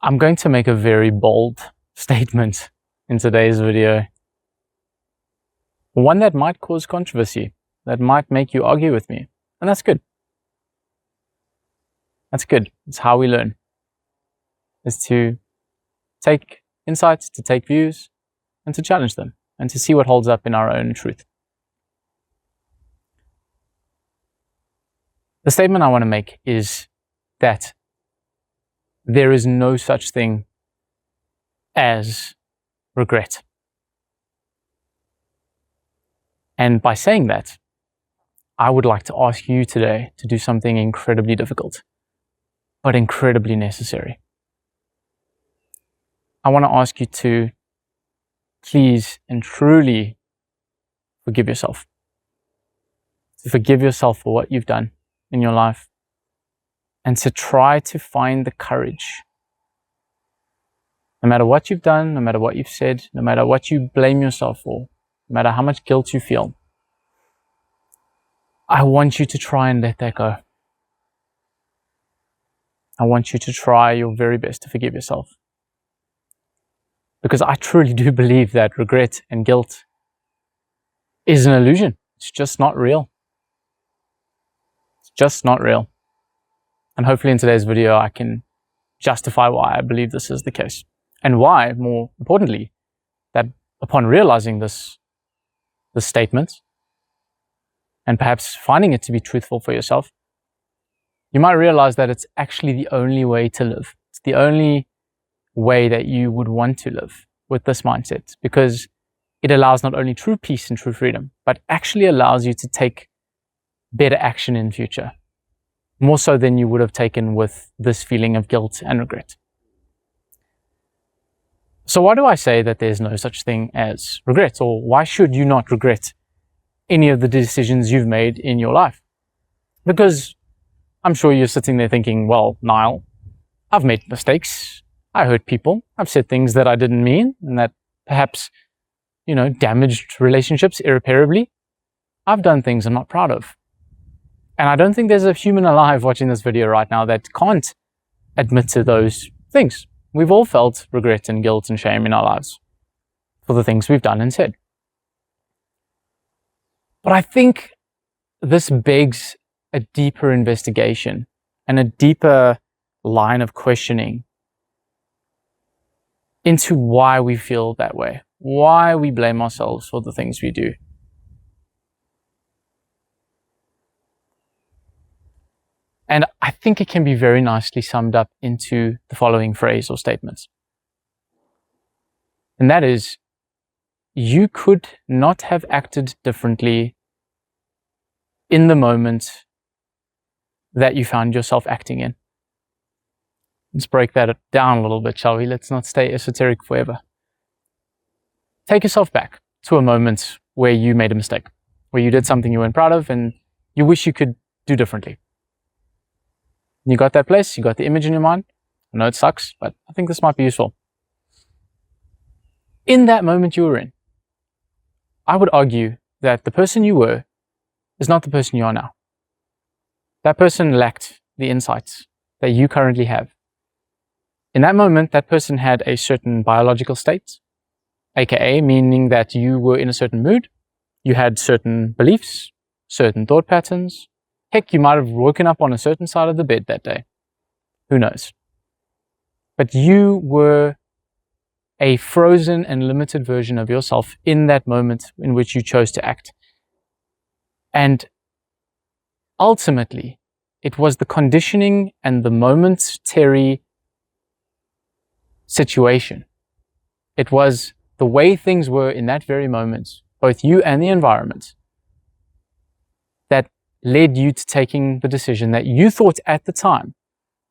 I'm going to make a very bold statement in today's video. One that might cause controversy, that might make you argue with me. And that's good. That's good. It's how we learn. Is to take insights, to take views, and to challenge them, and to see what holds up in our own truth. The statement I want to make is that there is no such thing as regret. And by saying that, I would like to ask you today to do something incredibly difficult, but incredibly necessary. I want to ask you to please and truly forgive yourself. To forgive yourself for what you've done in your life, and to try to find the courage, no matter what you've done, no matter what you've said, no matter what you blame yourself for, no matter how much guilt you feel, I want you to try and let that go. I want you to try your very best to forgive yourself. Because I truly do believe that regret and guilt is an illusion. It's just not real. It's just not real. And hopefully in today's video, I can justify why I believe this is the case. And why, more importantly, that upon realizing this statement, and perhaps finding it to be truthful for yourself, you might realize that it's actually the only way to live. It's the only way that you would want to live with this mindset, because it allows not only true peace and true freedom, but actually allows you to take better action in future, more so than you would have taken with this feeling of guilt and regret. So why do I say that there's no such thing as regret? Or why should you not regret any of the decisions you've made in your life? Because I'm sure you're sitting there thinking, well, Niall, I've made mistakes. I hurt people. I've said things that I didn't mean and that perhaps, damaged relationships irreparably. I've done things I'm not proud of. And I don't think there's a human alive watching this video right now that can't admit to those things. We've all felt regret and guilt and shame in our lives for the things we've done and said. But I think this begs a deeper investigation and a deeper line of questioning into why we feel that way, why we blame ourselves for the things we do. And I think it can be very nicely summed up into the following phrase or statements. And that is, you could not have acted differently in the moment that you found yourself acting in. Let's break that down a little bit, shall we? Let's not stay esoteric forever. Take yourself back to a moment where you made a mistake, where you did something you weren't proud of and you wish you could do differently. You got that place, you got the image in your mind. I know it sucks, but I think this might be useful. In that moment you were in, I would argue that the person you were is not the person you are now. That person lacked the insights that you currently have. In that moment, that person had a certain biological state, aka meaning that you were in a certain mood, you had certain beliefs, certain thought patterns. Heck, you might have woken up on a certain side of the bed that day. Who knows? But you were a frozen and limited version of yourself in that moment in which you chose to act. And ultimately, it was the conditioning and the momentary situation. It was the way things were in that very moment, both you and the environment, that led you to taking the decision that you thought at the time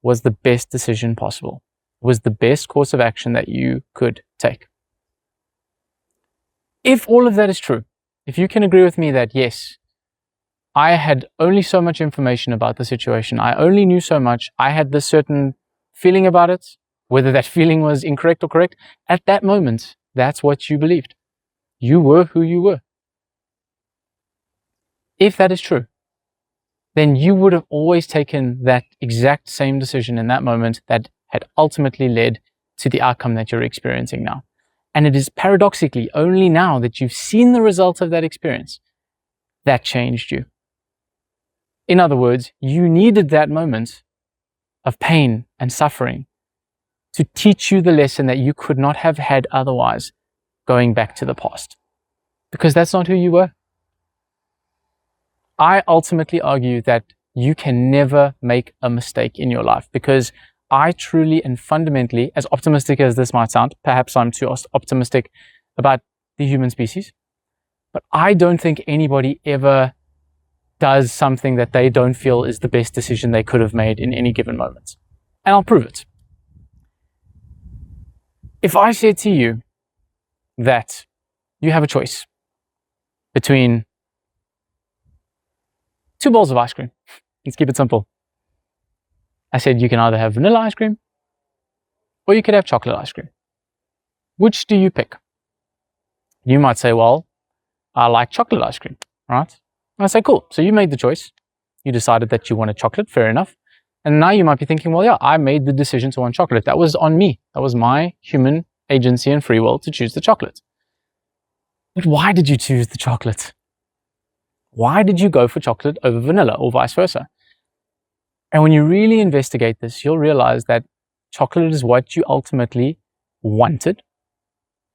was the best decision possible, was the best course of action that you could take. If all of that is true, if you can agree with me that yes, I had only so much information about the situation, I only knew so much, I had this certain feeling about it, whether that feeling was incorrect or correct, at that moment, that's what you believed. You were who you were. If that is true, then you would have always taken that exact same decision in that moment that had ultimately led to the outcome that you're experiencing now. And it is paradoxically only now that you've seen the results of that experience that changed you. In other words, you needed that moment of pain and suffering to teach you the lesson that you could not have had otherwise going back to the past. Because that's not who you were. I ultimately argue that you can never make a mistake in your life, because I truly and fundamentally, as optimistic as this might sound, perhaps I'm too optimistic about the human species, but I don't think anybody ever does something that they don't feel is the best decision they could have made in any given moment. And I'll prove it. If I said to you that you have a choice between 2 bowls of ice cream, let's keep it simple. I said you can either have vanilla ice cream or you could have chocolate ice cream. Which do you pick? You might say, well, I like chocolate ice cream, right? And I say, cool. So you made the choice. You decided that you wanted chocolate, fair enough. And now you might be thinking, well, yeah, I made the decision to want chocolate. That was on me. That was my human agency and free will to choose the chocolate. But why did you choose the chocolate? Why did you go for chocolate over vanilla or vice versa? And when you really investigate this, you'll realize that chocolate is what you ultimately wanted.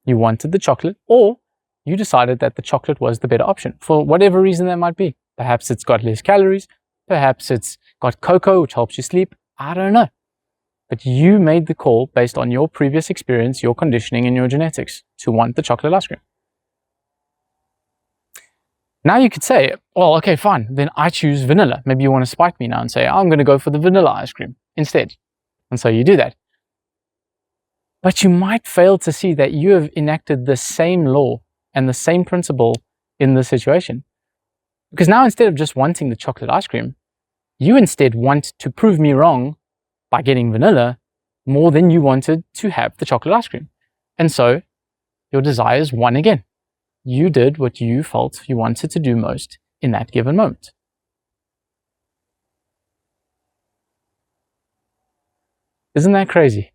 You wanted the chocolate, or you decided that the chocolate was the better option for whatever reason that might be. Perhaps it's got less calories. Perhaps it's got cocoa, which helps you sleep. I don't know. But you made the call based on your previous experience, your conditioning, and your genetics to want the chocolate ice cream. Now you could say, well, okay, fine. Then I choose vanilla. Maybe you want to spite me now and say, I'm going to go for the vanilla ice cream instead. And so you do that. But you might fail to see that you have enacted the same law and the same principle in this situation. Because now, instead of just wanting the chocolate ice cream, you instead want to prove me wrong by getting vanilla more than you wanted to have the chocolate ice cream. And so your desires won again. You did what you felt you wanted to do most in that given moment. Isn't that crazy?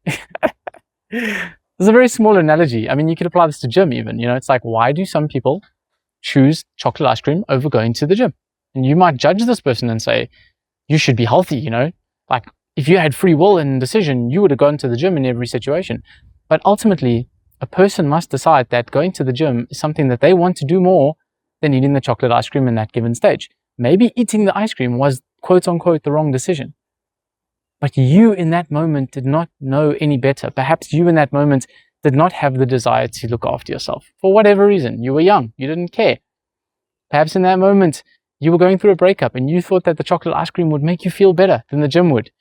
It's a very small analogy. I mean, you could apply this to gym even. You know, it's like, why do some people choose chocolate ice cream over going to the gym? And you might judge this person and say, you should be healthy, you know? Like, if you had free will and decision, you would have gone to the gym in every situation. But ultimately, a person must decide that going to the gym is something that they want to do more than eating the chocolate ice cream in that given stage. Maybe eating the ice cream was, quote unquote, the wrong decision. But you in that moment did not know any better. Perhaps you in that moment did not have the desire to look after yourself. For whatever reason, you were young, you didn't care. Perhaps in that moment, you were going through a breakup and you thought that the chocolate ice cream would make you feel better than the gym would.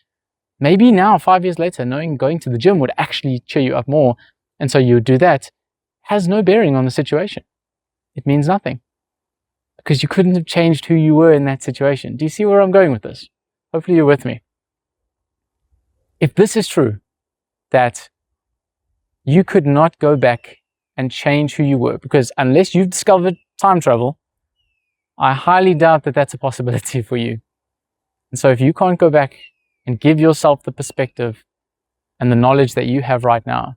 Maybe now, 5 years later, knowing going to the gym would actually cheer you up more, and so you would do that, has no bearing on the situation. It means nothing. Because you couldn't have changed who you were in that situation. Do you see where I'm going with this? Hopefully you're with me. If this is true, that you could not go back and change who you were, because unless you've discovered time travel, I highly doubt that that's a possibility for you. And so if you can't go back and give yourself the perspective and the knowledge that you have right now,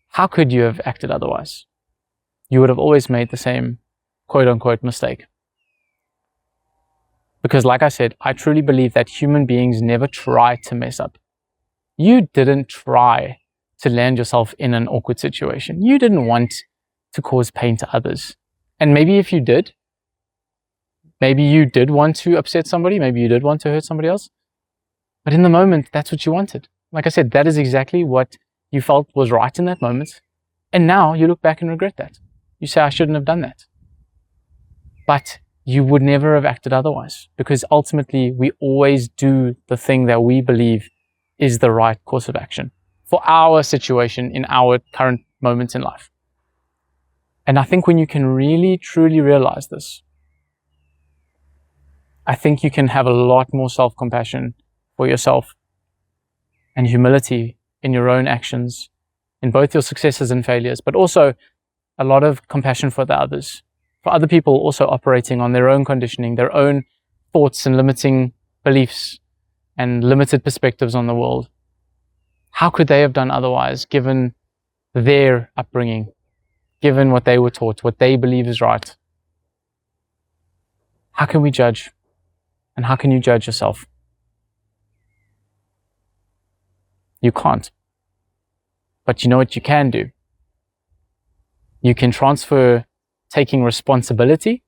how could you have acted otherwise? You would have always made the same quote-unquote mistake. Because like I said, I truly believe that human beings never try to mess up. You didn't try to land yourself in an awkward situation. You didn't want to cause pain to others. And maybe if you did, maybe you did want to upset somebody, maybe you did want to hurt somebody else. But in the moment, that's what you wanted. Like I said, that is exactly what you felt was right in that moment. And now you look back and regret that. You say, I shouldn't have done that. But you would never have acted otherwise, because ultimately we always do the thing that we believe is the right course of action for our situation in our current moments in life. And I think when you can really, truly realize this, I think you can have a lot more self-compassion for yourself and humility in your own actions, in both your successes and failures, but also a lot of compassion for the others, for other people also operating on their own conditioning, their own thoughts and limiting beliefs and limited perspectives on the world. How could they have done otherwise, given their upbringing, given what they were taught, what they believe is right? How can we judge? And how can you judge yourself? You can't. But you know what you can do? You can transfer taking responsibility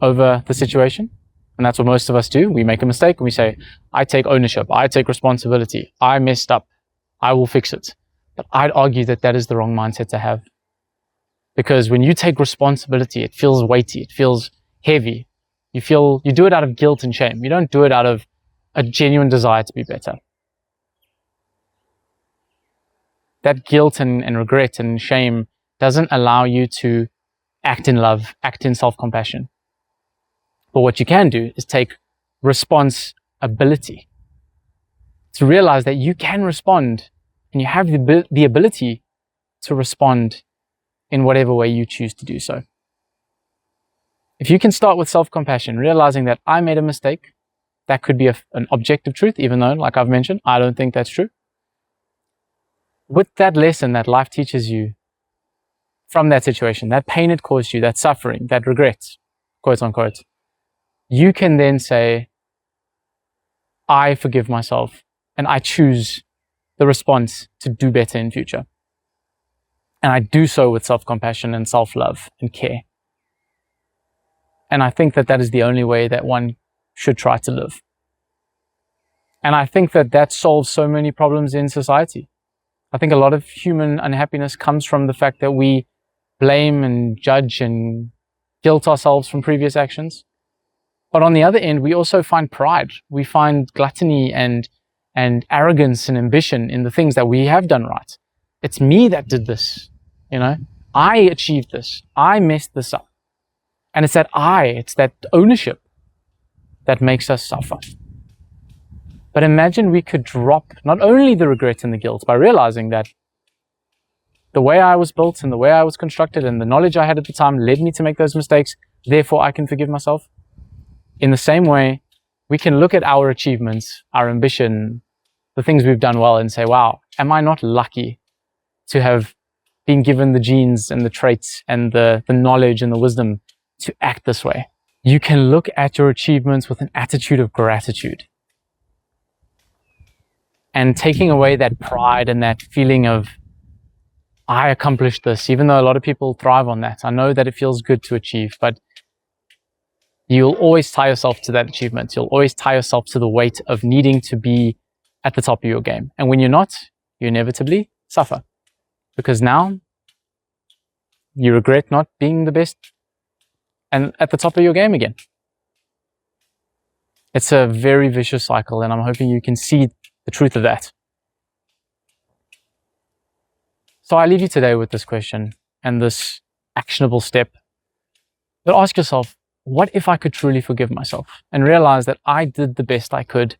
over the situation. And that's what most of us do. We make a mistake and we say, I take ownership, I take responsibility, I messed up, I will fix it. But I'd argue that that is the wrong mindset to have. Because when you take responsibility, it feels weighty, it feels heavy. You do it out of guilt and shame. You don't do it out of a genuine desire to be better. That guilt and regret and shame doesn't allow you to act in love, act in self-compassion. But what you can do is take responsibility to realize that you can respond and you have the ability to respond in whatever way you choose to do so. If you can start with self-compassion, realizing that I made a mistake, that could be an objective truth, even though, like I've mentioned, I don't think that's true. With that lesson that life teaches you from that situation, that pain it caused you, that suffering, that regret, quote unquote, you can then say, I forgive myself and I choose the response to do better in future. And I do so with self-compassion and self-love and care. And I think that that is the only way that one should try to live. And I think that that solves so many problems in society. I think a lot of human unhappiness comes from the fact that we blame and judge and guilt ourselves from previous actions. But on the other end, we also find pride. We find gluttony and arrogance and ambition in the things that we have done right. It's me that did this, you know? I achieved this. I messed this up. And it's that ownership that makes us suffer. But imagine we could drop not only the regret and the guilt by realizing that the way I was built and the way I was constructed and the knowledge I had at the time led me to make those mistakes, therefore I can forgive myself. In the same way, we can look at our achievements, our ambition, the things we've done well and say, wow, am I not lucky to have been given the genes and the traits and the knowledge and the wisdom to act this way? You can look at your achievements with an attitude of gratitude. And taking away that pride and that feeling of, I accomplished this, even though a lot of people thrive on that. I know that it feels good to achieve, but you'll always tie yourself to that achievement. You'll always tie yourself to the weight of needing to be at the top of your game. And when you're not, you inevitably suffer. Because now you regret not being the best and at the top of your game again. It's a very vicious cycle, and I'm hoping you can see the truth of that. So I leave you today with this question and this actionable step. But ask yourself, what if I could truly forgive myself and realize that I did the best I could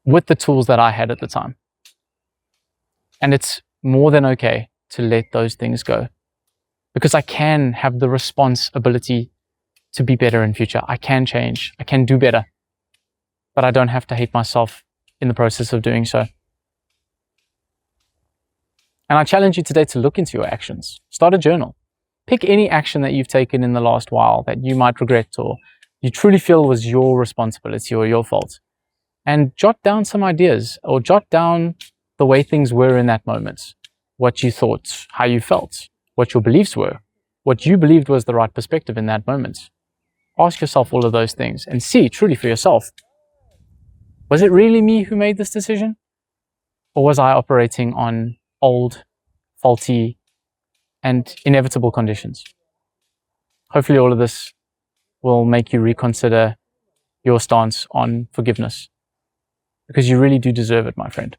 with the tools that I had at the time? And it's more than okay to let those things go, because I can have the responsibility to be better in future. I can change, I can do better, but I don't have to hate myself in the process of doing so. And I challenge you today to look into your actions. Start a journal. Pick any action that you've taken in the last while that you might regret or you truly feel was your responsibility or your fault. And jot down some ideas, or jot down the way things were in that moment. What you thought, how you felt, what your beliefs were, what you believed was the right perspective in that moment. Ask yourself all of those things and see truly for yourself, was it really me who made this decision? Or was I operating on old, faulty, and inevitable conditions? Hopefully all of this will make you reconsider your stance on forgiveness, because you really do deserve it, my friend.